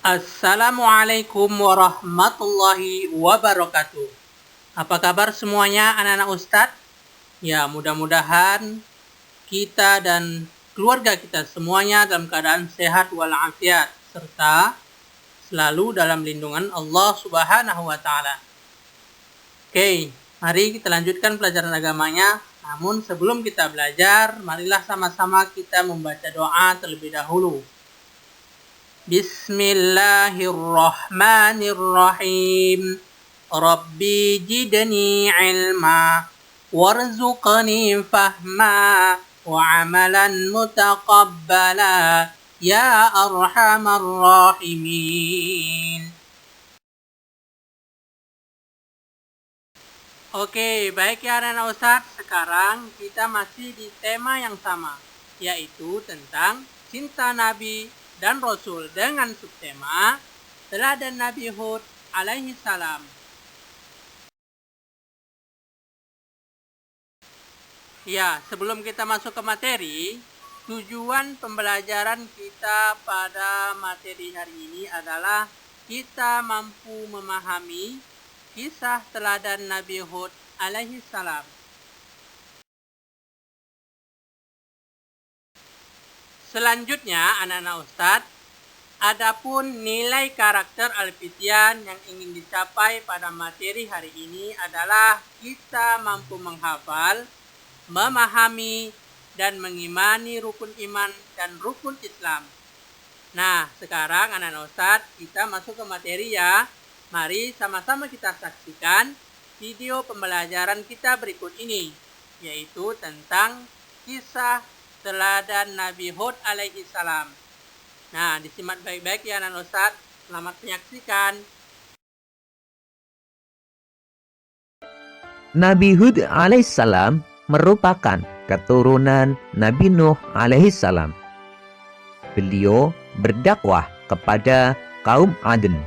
Assalamualaikum warahmatullahi wabarakatuh. Apa kabar semuanya anak-anak Ustadz? Ya, mudah-mudahan kita dan keluarga kita semuanya dalam keadaan sehat walafiat serta selalu dalam lindungan Allah Subhanahu wa taala. Oke, mari kita lanjutkan pelajaran agamanya. Namun sebelum kita belajar, marilah sama-sama kita membaca doa terlebih dahulu. Bismillahirrahmanirrahim. Rabbi jidni ilma warzuqni fahma wa amalan mutaqabbala ya arhamar rahimin. Oke, baik ya anak-anak Ustadz. Sekarang kita masih di tema yang sama, yaitu tentang cinta Nabi dan Rasul dengan subtema teladan Nabi Hud alaihi salam. Ya, sebelum kita masuk ke materi, tujuan pembelajaran kita pada materi hari ini adalah kita mampu memahami kisah teladan Nabi Hud alaihi salam. Selanjutnya, anak-anak Ustadz, adapun nilai karakter alfitian yang ingin dicapai pada materi hari ini adalah kita mampu menghafal, memahami, dan mengimani rukun iman dan rukun Islam. Nah, sekarang anak-anak Ustadz, kita masuk ke materi ya. Mari sama-sama kita saksikan video pembelajaran kita berikut ini, yaitu tentang kisah teladan Nabi Hud alaihi salam. Nah, disimak baik-baik ya anak Ustadz. Selamat menyaksikan. Nabi Hud alaihissalam merupakan keturunan Nabi Nuh alaihissalam. Beliau berdakwah kepada kaum Aden,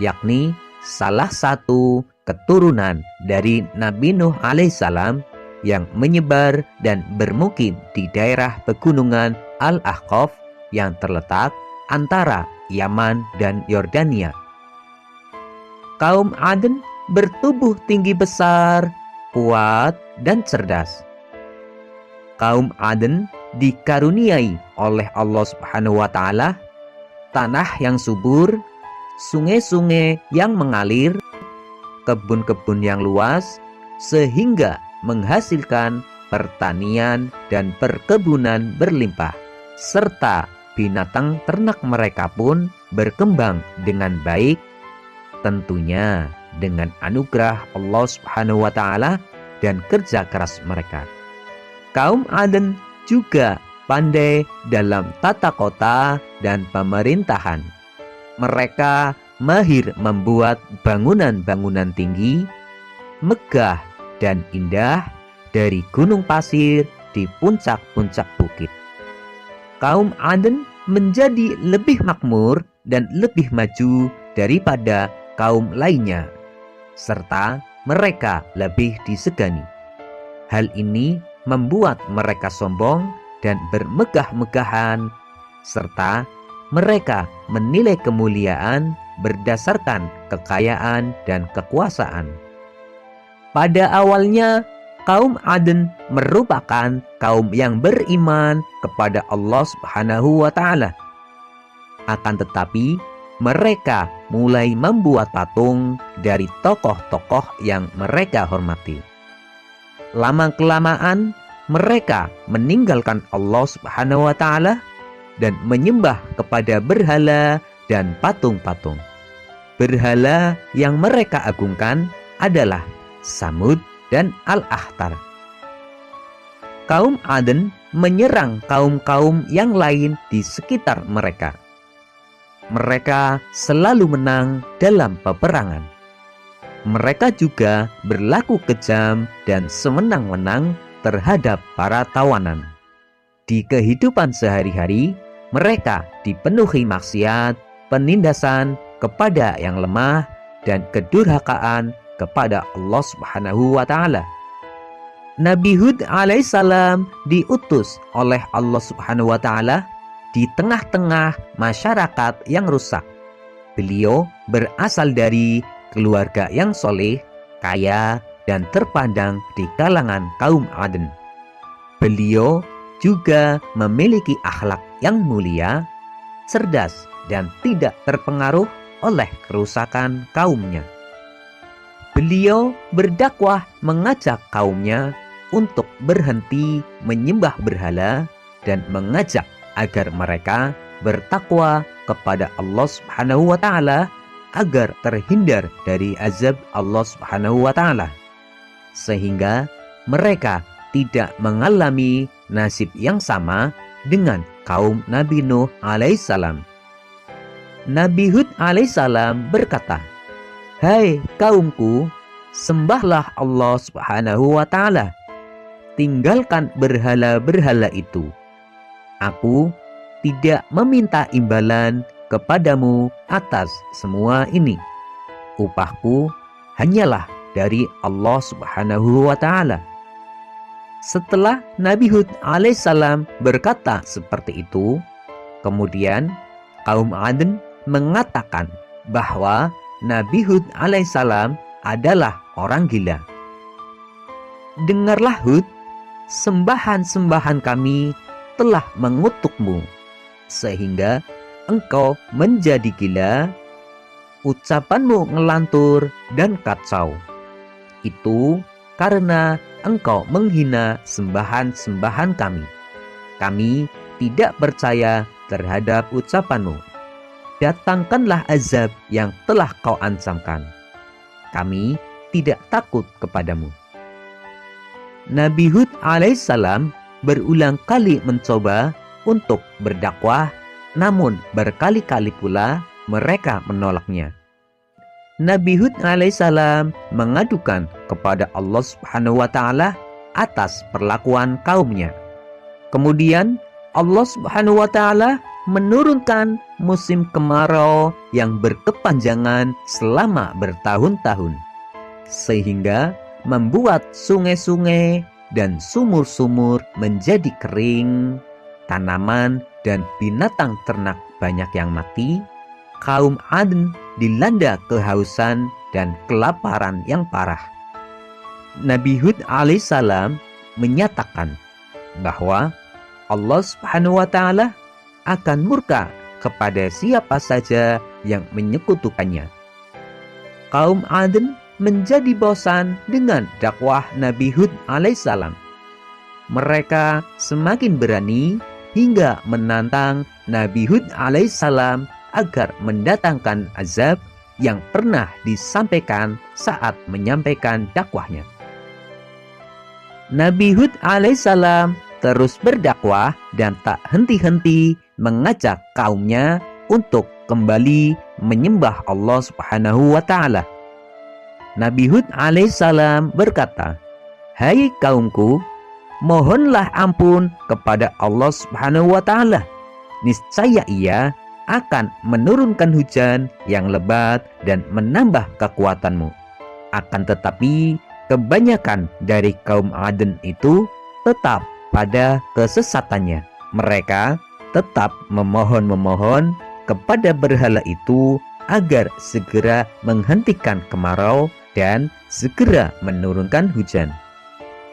yakni salah satu keturunan dari Nabi Nuh alaihissalam yang menyebar dan bermukim di daerah pegunungan Al-Ahqaf yang terletak antara Yaman dan Yordania. Kaum Aden bertubuh tinggi besar, kuat, dan cerdas. Kaum Aden dikaruniai oleh Allah Subhanahu wa taala tanah yang subur, sungai-sungai yang mengalir, kebun-kebun yang luas, sehingga menghasilkan pertanian dan perkebunan berlimpah, serta binatang ternak mereka pun berkembang dengan baik, tentunya dengan anugerah Allah Subhanahu wa taala dan kerja keras mereka. Kaum Aden juga pandai dalam tata kota dan pemerintahan. Mereka mahir membuat bangunan-bangunan tinggi, megah dan indah dari gunung pasir di puncak-puncak bukit. Kaum Aden menjadi lebih makmur dan lebih maju daripada kaum lainnya, serta mereka lebih disegani. Hal ini membuat mereka sombong dan bermegah-megahan, serta mereka menilai kemuliaan berdasarkan kekayaan dan kekuasaan. Pada awalnya, kaum Aden merupakan kaum yang beriman kepada Allah Subhanahu wa taala. Akan tetapi, mereka mulai membuat patung dari tokoh-tokoh yang mereka hormati. Lama-kelamaan, mereka meninggalkan Allah Subhanahu wa taala dan menyembah kepada berhala dan patung-patung. Berhala yang mereka agungkan adalah Samud dan Al-Ahtar. Kaum Aden menyerang kaum-kaum yang lain di sekitar mereka. Mereka selalu menang dalam peperangan. Mereka juga berlaku kejam dan sewenang-wenang terhadap para tawanan. Di kehidupan sehari-hari, mereka dipenuhi maksiat, penindasan kepada yang lemah, dan kedurhakaan kepada Allah Subhanahu wa taala. Nabi Hud alaihissalam diutus oleh Allah Subhanahu wa taala di tengah-tengah masyarakat yang rusak. Beliau berasal dari keluarga yang soleh, kaya, dan terpandang di kalangan kaum Aden. Beliau juga memiliki akhlak yang mulia, cerdas, dan tidak terpengaruh oleh kerusakan kaumnya. Beliau berdakwah mengajak kaumnya untuk berhenti menyembah berhala dan mengajak agar mereka bertakwa kepada Allah Subhanahu wa taala agar terhindar dari azab Allah Subhanahu wa taala, sehingga mereka tidak mengalami nasib yang sama dengan kaum Nabi Nuh alaihissalam. Nabi Hud alaihissalam berkata, "Hai kaumku, sembahlah Allah Subhanahu wa taala. Tinggalkan berhala-berhala itu. Aku tidak meminta imbalan kepadamu atas semua ini. Upahku hanyalah dari Allah Subhanahu wa taala." Setelah Nabi Hud alaihissalam berkata seperti itu, kemudian kaum Aden mengatakan bahwa Nabi Hud alaihissalam adalah orang gila. "Dengarlah Hud, sembahan-sembahan kami telah mengutukmu, sehingga engkau menjadi gila. Ucapanmu ngelantur dan kacau. Itu karena engkau menghina sembahan-sembahan kami. Kami tidak percaya terhadap ucapanmu. Datangkanlah azab yang telah kau ancamkan. Kami tidak takut kepadamu." Nabi Hud alaihissalam berulang kali mencoba untuk berdakwah, namun berkali-kali pula mereka menolaknya. Nabi Hud alaihissalam mengadukan kepada Allah Subhanahu wa taala atas perlakuan kaumnya. Kemudian Allah Subhanahu wa taala menurunkan musim kemarau yang berkepanjangan selama bertahun-tahun, sehingga membuat sungai-sungai dan sumur-sumur menjadi kering, tanaman dan binatang ternak banyak yang mati. Kaum Aden dilanda kehausan dan kelaparan yang parah. Nabi Hud alaihissalam menyatakan bahwa Allah Subhanahu wa taala akan murka kepada siapa saja yang menyekutukannya. Kaum Aden menjadi bosan dengan dakwah Nabi Hud alaihissalam. Mereka semakin berani hingga menantang Nabi Hud alaihissalam agar mendatangkan azab yang pernah disampaikan saat menyampaikan dakwahnya. Nabi Hud alaihissalam terus berdakwah dan tak henti-henti mengajak kaumnya untuk kembali menyembah Allah Subhanahu wa taala. Nabi Hud alaihissalam berkata, "Hai kaumku, mohonlah ampun kepada Allah Subhanahu wa taala. Niscaya Ia akan menurunkan hujan yang lebat dan menambah kekuatanmu. Akan tetapi kebanyakan dari kaum Aden itu tetap pada kesesatannya. Mereka tetap memohon kepada berhala itu agar segera menghentikan kemarau dan segera menurunkan hujan.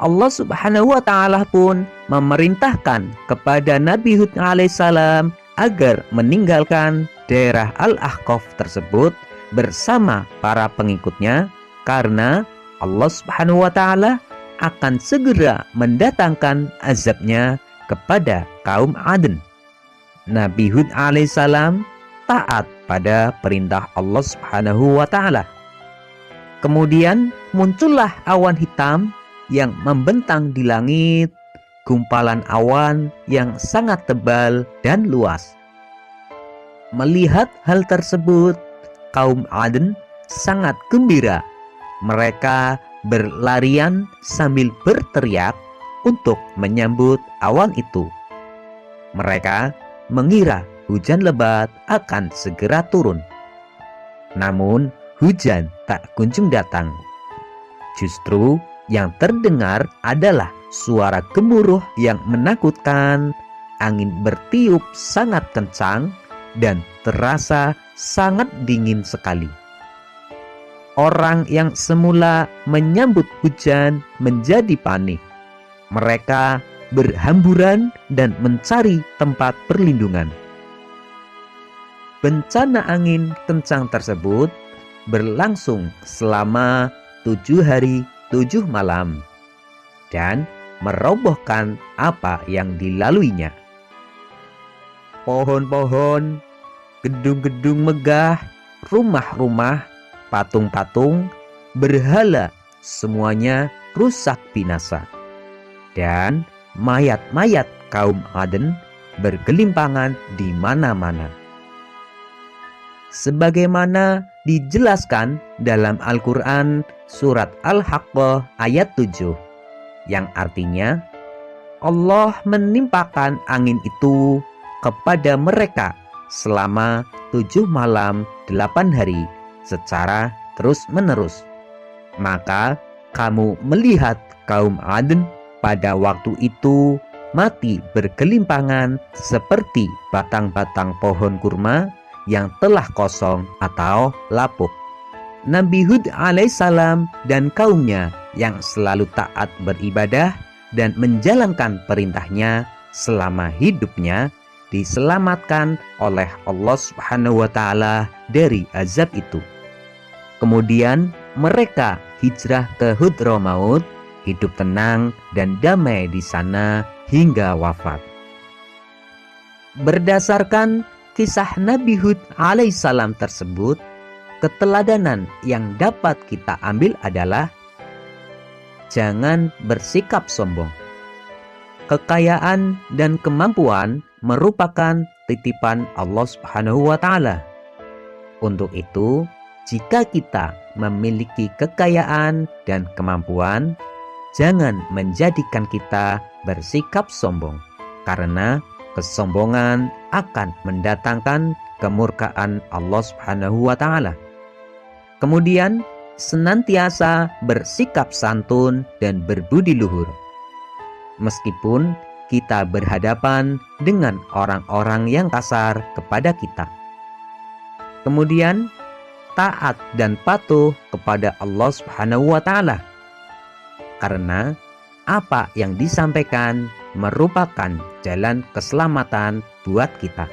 Allah Subhanahu wa taala pun memerintahkan kepada Nabi Hud alaihissalam agar meninggalkan daerah Al-Ahqaf tersebut bersama para pengikutnya, karena Allah Subhanahu wa taala akan segera mendatangkan azabnya kepada kaum Aden. Nabi Hud alaihissalam taat pada perintah Allah Subhanahu wa taala. Kemudian muncullah awan hitam yang membentang di langit, gumpalan awan yang sangat tebal dan luas. Melihat hal tersebut, kaum Aden sangat gembira. Mereka berlarian sambil berteriak untuk menyambut awan itu. Mereka mengira hujan lebat akan segera turun. Namun hujan tak kunjung datang. Justru yang terdengar adalah suara gemuruh yang menakutkan, angin bertiup sangat kencang dan terasa sangat dingin sekali. Orang yang semula menyambut hujan menjadi panik. Mereka berhamburan dan mencari tempat perlindungan. Bencana angin kencang tersebut berlangsung selama 7 hari 7 malam dan merobohkan apa yang dilaluinya. Pohon-pohon, gedung-gedung megah, rumah-rumah, patung-patung, berhala, semuanya rusak binasa. Dan mayat-mayat kaum Aden bergelimpangan di mana-mana. Sebagaimana dijelaskan dalam Al-Quran surat Al-Haqqah ayat 7, yang artinya Allah menimpakan angin itu kepada mereka selama 7 malam 8 hari secara terus-menerus. Maka kamu melihat kaum Aden pada waktu itu mati bergelimpangan seperti batang-batang pohon kurma yang telah kosong atau lapuk. Nabi Hud alaihissalam dan kaumnya yang selalu taat beribadah dan menjalankan perintahnya selama hidupnya diselamatkan oleh Allah Subhanahu wa Ta'ala dari azab itu. Kemudian mereka hijrah ke Hadramaut, hidup tenang dan damai di sana hingga wafat. Berdasarkan kisah Nabi Hud alaihissalam tersebut, keteladanan yang dapat kita ambil adalah jangan bersikap sombong. Kekayaan dan kemampuan merupakan titipan Allah Subhanahu wa Ta'ala. Untuk itu, jika kita memiliki kekayaan dan kemampuan, jangan menjadikan kita bersikap sombong, karena kesombongan akan mendatangkan kemurkaan Allah Subhanahu wa Ta'ala. Kemudian, senantiasa bersikap santun dan berbudi luhur. Meskipun kita berhadapan dengan orang-orang yang kasar kepada kita. Kemudian, taat dan patuh kepada Allah Subhanahu wa Ta'ala. Karena apa yang disampaikan merupakan jalan keselamatan buat kita.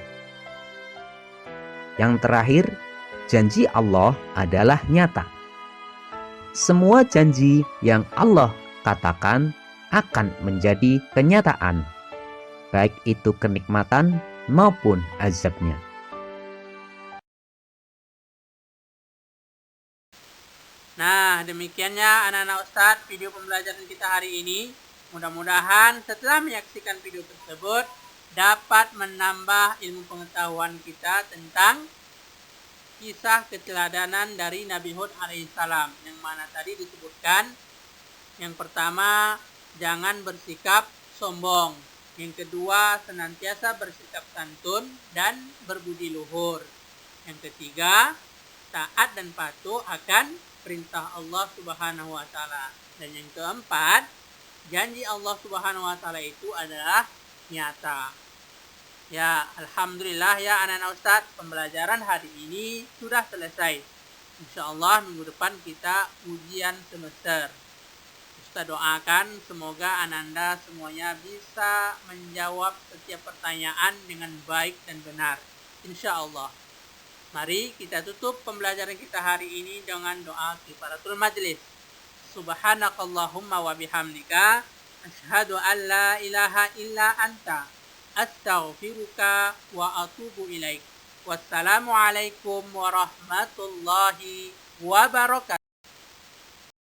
Yang terakhir, janji Allah adalah nyata. Semua janji yang Allah katakan akan menjadi kenyataan, baik itu kenikmatan maupun azabnya. Nah, demikiannya anak-anak Ustadz video pembelajaran kita hari ini. Mudah-mudahan setelah menyaksikan video tersebut dapat menambah ilmu pengetahuan kita tentang kisah keteladanan dari Nabi Hud alaihissalam, yang mana tadi disebutkan yang pertama, jangan bersikap sombong. Yang kedua, senantiasa bersikap santun dan berbudi luhur. Yang ketiga, taat dan patuh akan perintah Allah Subhanahu wa Ta'ala. Dan yang keempat, janji Allah Subhanahu wa Ta'ala itu adalah nyata. Ya, alhamdulillah ya anak-anak Ustadz, pembelajaran hari ini sudah selesai. Insya Allah minggu depan kita ujian semester. Ustadz doakan semoga Ananda semuanya bisa menjawab setiap pertanyaan dengan baik dan benar. Insya Allah. Mari kita tutup pembelajaran kita hari ini dengan doa kifaratul majlis. Subhanakallahumma wa bihamdika asyhadu an la ilaha illa anta astaghfiruka wa atubu ilaik. Wassalamualaikum warahmatullahi wabarakatuh.